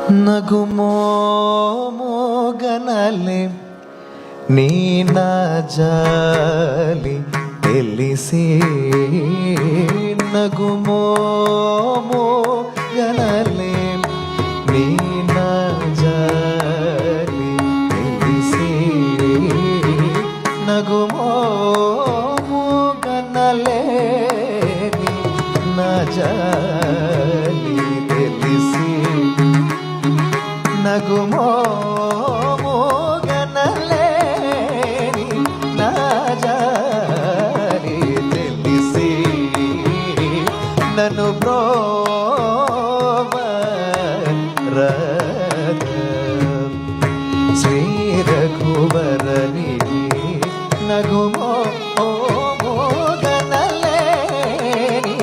నగుమోగనలే నీ నా జాలి తెలిసి నగుమోగనలే నీ నా జాలి తెలిసి నగుమోగనలే నీ నా జాలి తెలిసి నగుమోగనలేని నా జాలి తెలిసి నన్ను బ్రోవరద శ్రీ రఘువరని నగుమోగనలేని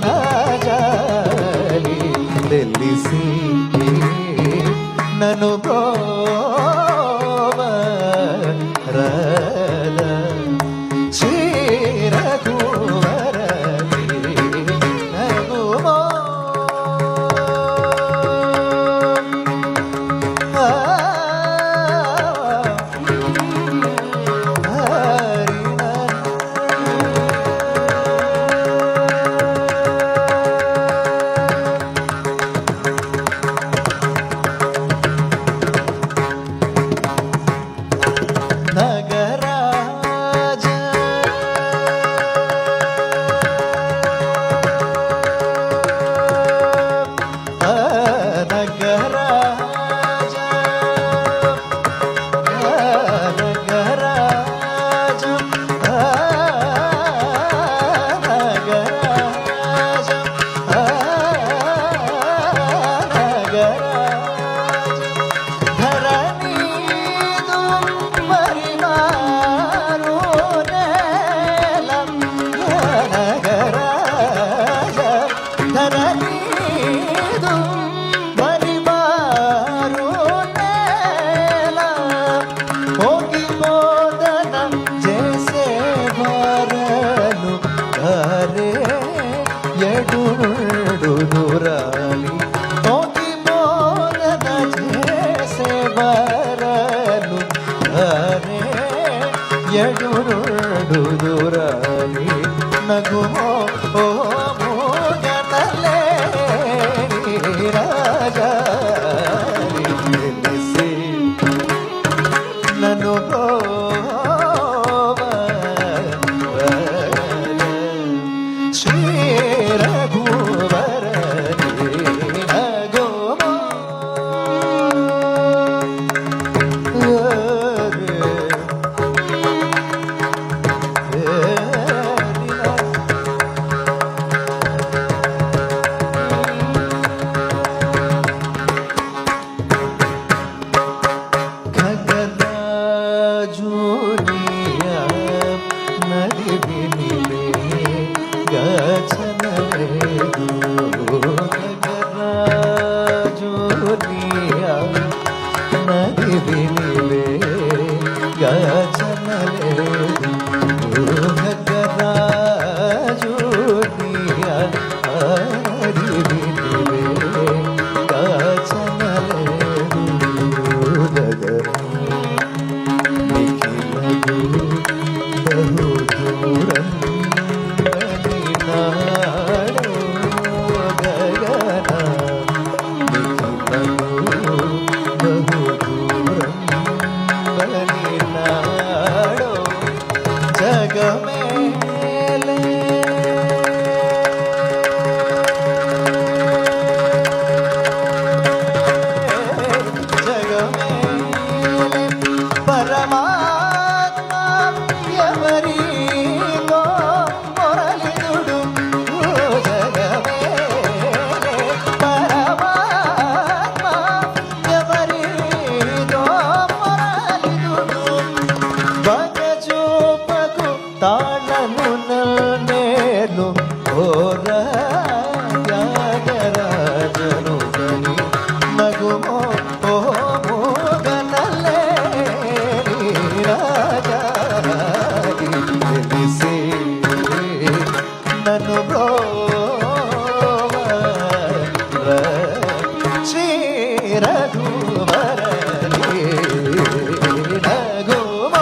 నా జాలి తెలిసి నన్ను బ్రోవరద శ్రీ రఘువరని నగుమో ఎడురాలి ఓకి మోదన చేసే వరలు అరే ఎడురాలి నగుమో ఓ మోగనలేని రాజా తెలిసి నన్ను శ్రీ రఘువరని నగుమో ఖగరాజునియా నది వినిలే గచనలేదు ఖగరాజునియా నది వినిలే గచనలేదు ఖగరాజునియా నది వినిలే గచనలేదు నిఖిలగు బహు దూరం నాడో గగన నిఖిలగు ಬಹುದು ಬರಲಿ ನಗುಮ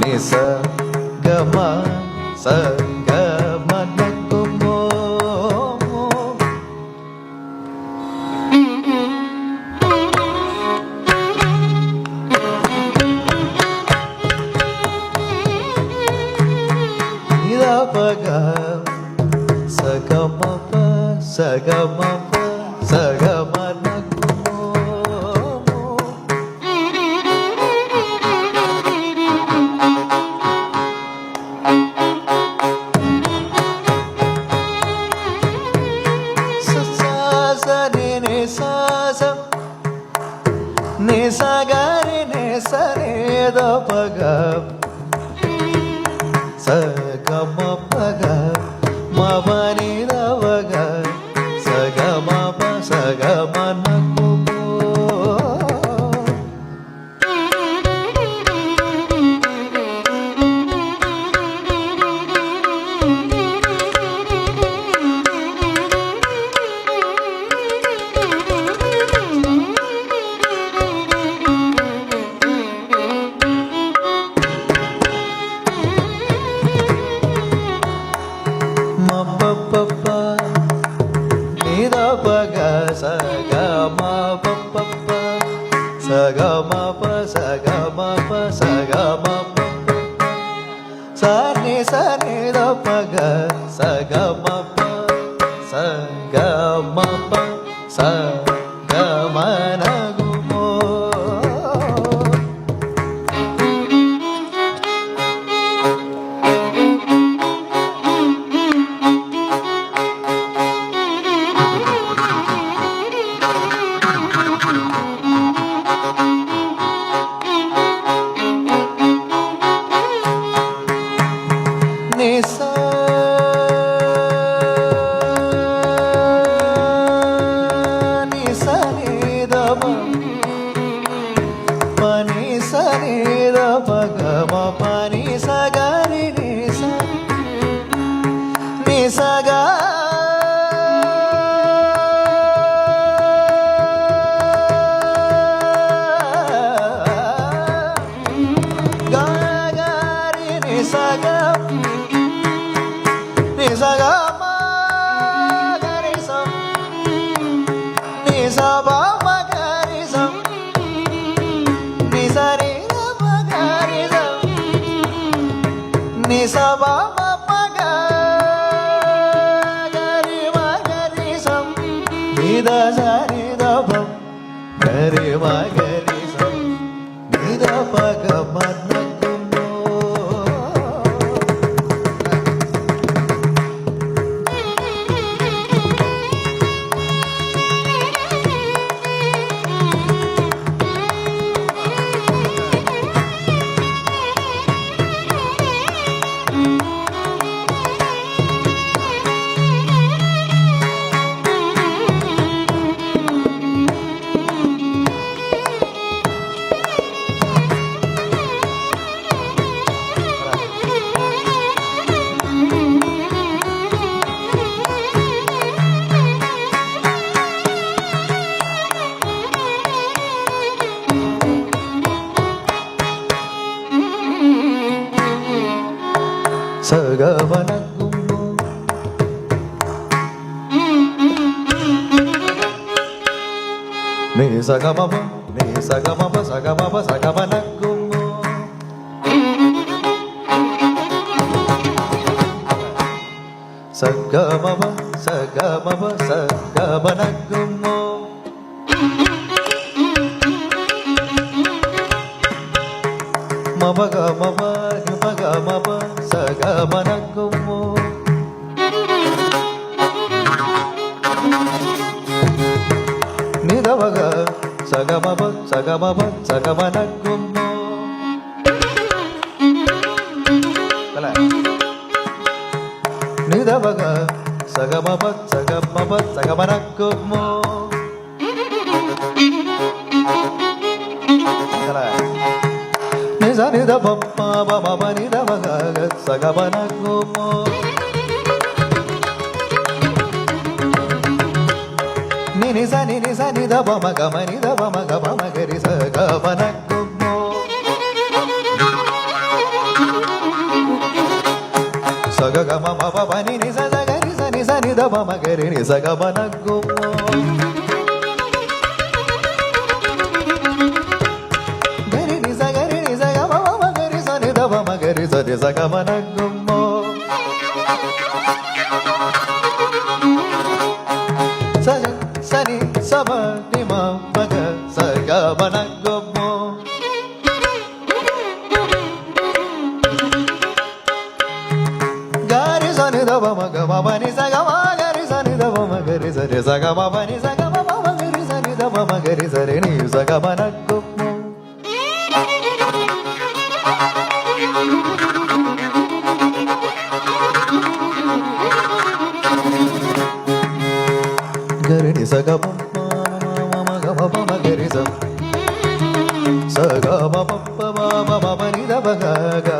ನಿಸ ಗಮ ಸ ಗಮ ನಗುಮೋ ನಿದ ಪಗ ಸಗಮ ಪ ಸಗಮ ಪ ಸಗಮ ನಗುಮೋ ಸ ನಿ ನಿ ಸ ಸ ನಿ ಸ ಗ ರಿ ನಿ ಸ ನಿ ದ ಪಗ ಸ ಗ ಮ ಪಗ ಮ ಪ ನಿ ದ ಪಗ ಸ ಗ ಮ ಪ ಸ ಗ ಮ ನ ಕು ಮೋ ಮ ಪ ಪ ಪ ನಿ ದ ಪ ಗ ಸ ಗ ಮ ಪ ಪ ಪ ಸ ಗ ಮ ಪ ಸ ಗ ಮ ಪ ಸ ಗ ಮ ಪ ಸ ನಿ ದ ಪ ಗ ಸ ಗ ಮ ಪ ಸ ಗ ಮ ಪ ಸ ಗ ಮ ನ ಗು ಮೋ ನಿ ಸ ನಿ ಸ ನಿ ದ ಪ ಪ ನಿ ಸ ನಿ ದ ಪ ಗ ಮ ಪ ನಿ ಸ ಗ ರಿ ನಿ ಸ ನಿ ಸ ಗ ಗ ಗ ರಿ ನಿ ಸ ಗ ನಿ ಸ ಗ ಮ ಗ ರಿ ಸ ನಿ ಸ ಬ ಮ ಗ ರಿ ಸ ನಿ ಸ ರಿ ಗ ಮ ಗ ರಿ ಸ ನಿ ಸ ಬ ಮ ಪ ಗ ಗ ರಿ ಮ ಗ ರಿ ಸ ನಿ ದ ಸ ನಿ ದ ಪ ಗ ರಿ ಮ ಗ ರಿ ಸ ನಿ ದ ಪ ಗ ಮ ನ ಕು ಮೋ ಸ ಗ ಮ ನ ಕು ಮೋ ನಿ ಸ ಗ ಮ ಪ ನಿ ಸ ಗ ಮ ಪ ಸ ಗ ಮ ಪ ಸ ಗ ಮ ನ ಕು ಮೋ ಸ ಗ ಮ ಪ ಸ ಗ ಮ ಪ ಸ ಗ ಮ ನ ಕು ಮೋ ಮ ಪ ಗ ಮ ಪ ಗ ಮ ಗ ಮ ಪ ಸ ಗ ಮ ನ ಕು ಮೋ ನಿ ದ ಪ ಗ ಸ ಗ ಮ ಪ ಸ ಗ ಮ ಪ ಸ ಗ ಮ ನ ಕು ಮೋ ನಿ ದ ಪ ಗ ಸ ಗ ಮ ಪ ಸ ಗ ಮ ಪ ಸ ಗ ಮ ನ ಕು ಮೋ ದ ಪಪ್ಪ ಬಮ ಬನಿ ದ ಮಗ ಸಗ ಬನ ಗುಮೋ ನಿನಿ ಸ ನಿ ದ ಬಮ ಗ ಮನಿ ದ ಬಮ ಗ ಬಮ ಗರಿ ಸಗ ಬನ ಗುಮೋ ಸಗ ಗ ಮ ಮ ಬ ನಿ ನಿ ಸ ಗರಿ ಸ ನಿ ದ ಬಮ ಗರಿ ನಿ ಸಗ ಬನ ಗುಮೋ ಮಗರಿ ಸರಿ ಸಗ ಮನ ಗುಮ್ಮೋ ಸಗ ಸನಿ ಸಮ ನಿಮ ಮಗ ಸಗ ಮನ ಗುಮ್ಮೋ ಗಾರಿ ಸನಿ ದವ ಮಗ ಮನಿ ಸಗ ಮಗರಿ ಸನಿ ದವ ಮಗರಿ ಸರಿ ಸಗ ಮನಿ ಸಗ ಮಗರಿ ಸನಿ ದವ ಮಗರಿ ಸರಿ ನೀ ಸಗ ಮನ ಗುಮ್ಮೋ ಗರಿ ಸಗ ಮಮ ಗ ಮ ಗರಿ ಸ ಸಗ ಮ ಪ ಮ ನಿ ದ ಬ ಗ ಗ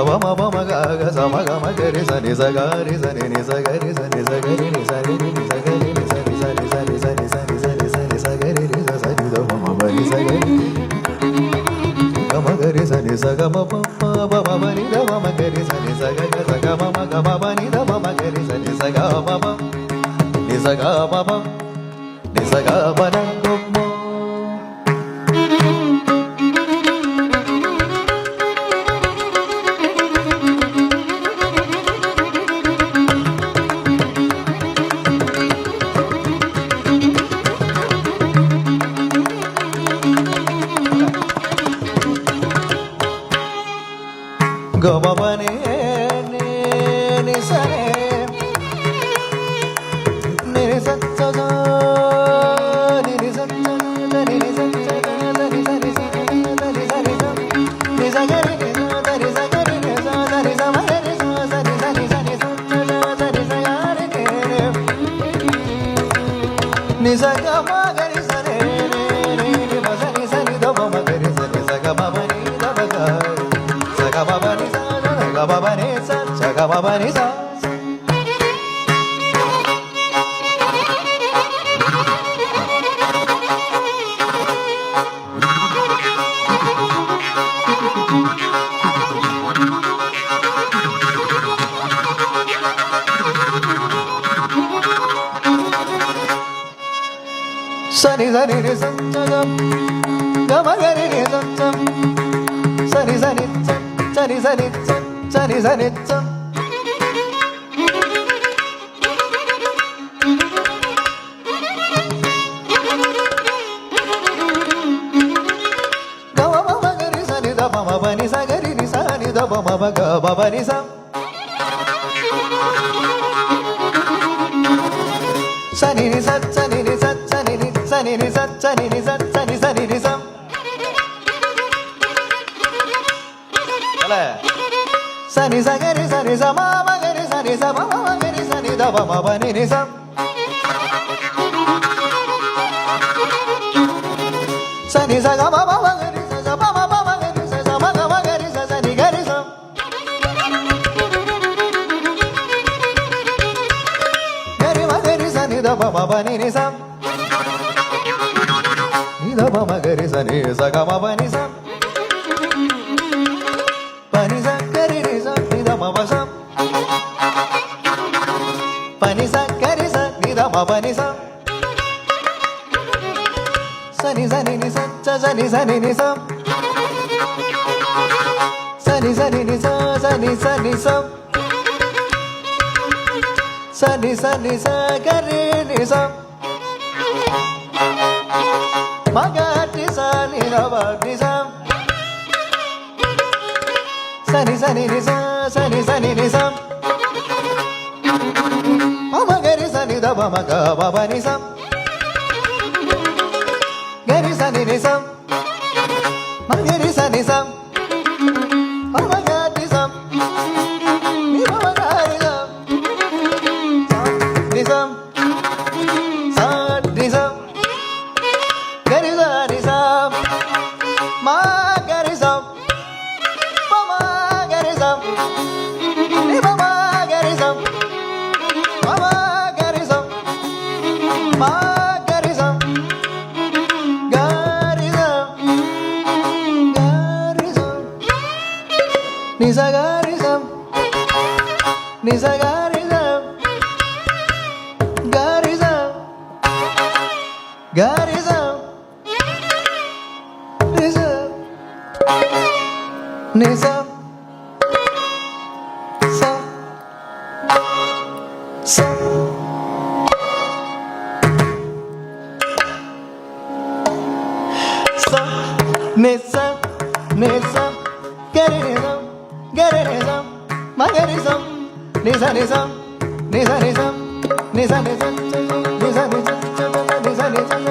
ಮ ಮ ಗ ಗ ಸ ಮ ಗ ಮ ಗರಿ ಸ ನಿ ಸ ಗ ರಿ ಸ ನಿ ನಿ ಸ ಗ ರಿ ಸ ನಿ ಸ ಗ ರಿ ನಿ ಸ ರಿ ನಿ ಸ ಗ ರಿ ನಿ ಸ ನಿ ಸ ನಿ ಸ ನಿ ಸ ನಿ ಸ ನಿ ಸ ನಿ ಸ ನಿ ಸ ಗ ರಿ ರಿ ಸ ಸ ನಿ ದ ಮ ಮ ನಿ ಸ ಗ ರಿ ಗ ಮ ಗರಿ ಸ ನಿ ಸ ಗ ಮ ಪ ಪ ಮ ನಿ ದ ಮ ಗರಿ ಸ ನಿ ಸ ಗ ಗ ಸ ಗ ಮ ಗ ಮ ನಿ ದ ಮ ಗರಿ ಸ ನಿ ಸ ಗ ಮ ನಿ ಸ ಗ ಮ ನಿ ಸ ಗ ಮ ನ ಗುಮ್ಮೋ ಗ ಮ ಪ ನಿ ನಿ ಸ ನಿ ನಿ ಸ ಸ ನಿ ನಿ ಸ ನಿ ನಿ ಸ ನಿ ಸ ನಿ ಸ ನಿ ಸ ಗ ರಿ ನಿ ಸ ನಿ ಸ ಗ ರಿ ನಿ ಸ ನಿ ಸ ಮ ಗ ರಿ ಸ ನಿ ಸ ನಿ ಸ ನಿ ಸ ನಿ ಸ ಗ ರಿ ನಿ ಸ ಗ ಮ ಗ ರಿ ಸ ನಿ ನಿ ನಿ ಮ ಸ ನಿ ಸ ನಿ ದ ಮ ಮ ಗ ರಿ ಸ ನಿ ಸ ಗ ಮ ಮ ನಿ ದ ಮ ಗ ಸ ಗ ಮ ಮ ನಿ ಸ ಗ ಮ ಮ ನಿ ಸ ಸ ಗ ಮ ಮ ನಿ ಸ ಸನಿ ಸನಿ ನಿ ಸ ಗ ಗ ಮ ಗ ರಿ ನಿ ಸ ಸನಿ ಸನಿ ಸನಿ ಸನಿ ಸನಿ ಸನಿ ಸ ಗ ಮ ಮ ಮ ಗ ರಿ ಸ ನಿ ದ ಮ ಮ ಪ ನಿ ಸ ಗ ರಿ ನಿ ಸ ನಿ ದ ಮ ಮ ಮ ಗ ಮ ಪ ನಿ ಸ ಸನಿ ನಿ ಸ ಸನಿ ನಿ ಸ ಸನಿ ನಿ ಸನಿ ನಿ ಸ ಸನಿ ನಿ ಸ ಸನಿ ಸನಿ ನಿ ಸ ಸನಿ ಸ ಗ ರಿ ಸ ನಿ ಸ ಮ ಮ ಗ ರಿ ಸ ನಿ ಸ ಮ ಮ ಮ ಗ ರಿ ಸ ನಿ ದ ಮ ಮ ಪ ನಿ ನಿ ಸ ಸನಿ ಸ ಗ ಮ ಮ ಮ ಗ ರಿ ಸ ಸ ಮ ಮ ಮ ಮ ಗ ರಿ ಸ ಸ ಮ ಗ ಮ ಗ ರಿ ಸ ಸ ನಿ ಗ ರಿ ಸ ಗ ರಿ ಮ ಗ ರಿ ಸ ನಿ ದ ಮ ಮ ಪ ನಿ ನಿ ಸ ನಿ ದ ಮ ಮ ಗ ರಿ ಸ ನಿ ಸ ಗ ಮ ಪ ನಿ ಸ ಪ ನಿ ಸ ಗ ರಿ ನಿ ಸ ನಿ ದ ಮ ಪ ಸ ಪ ನಿ ಸ ಗ ರಿ ಸ ನಿ ದ ಮ ಪ ನಿ ಸ ಸನಿ ಸನಿ ನಿ ಸ ಸನಿ ಸನಿ ನಿ ಸ ಸನಿ ಸನಿ ನಿ ಸ ಸನಿ ಸನಿ ಸ ಸನಿ ಸನಿ ಸ ಗ ರಿ ನಿ ಸ ಮ ಗ ರಿ ಸ ನಿ ದ ಮ ನಿ ಸ ಸನಿ ಸನಿ ನಿ ಸ ಸನಿ ಸನಿ ನಿ ಸ ಮ ಮ ಗ ರಿ ಸ ನಿ ದ ಮ ಮ ಗ ಮ ಪ ನಿ ಸ ಗ ರಿ ಸ ನಿ ನಿ ಸ ಮ ಗ ರಿ ಸ ನಿ ಸ ಮ ಮ ಗ ರಿ ಸ ನಿ ಮ ಮ ಗ ರಿ ಸ ನಿ ಸ ಸ ನಿ ಸ ಗ ರಿ ಸ ನಿ ಸ ಮ ಗ ರಿ ಸ Nisa sa sa sa nisa nisa garisam garisam magarisam nisa nisa nisa nisa nisa nisa nisa nisa nisa nisa nisa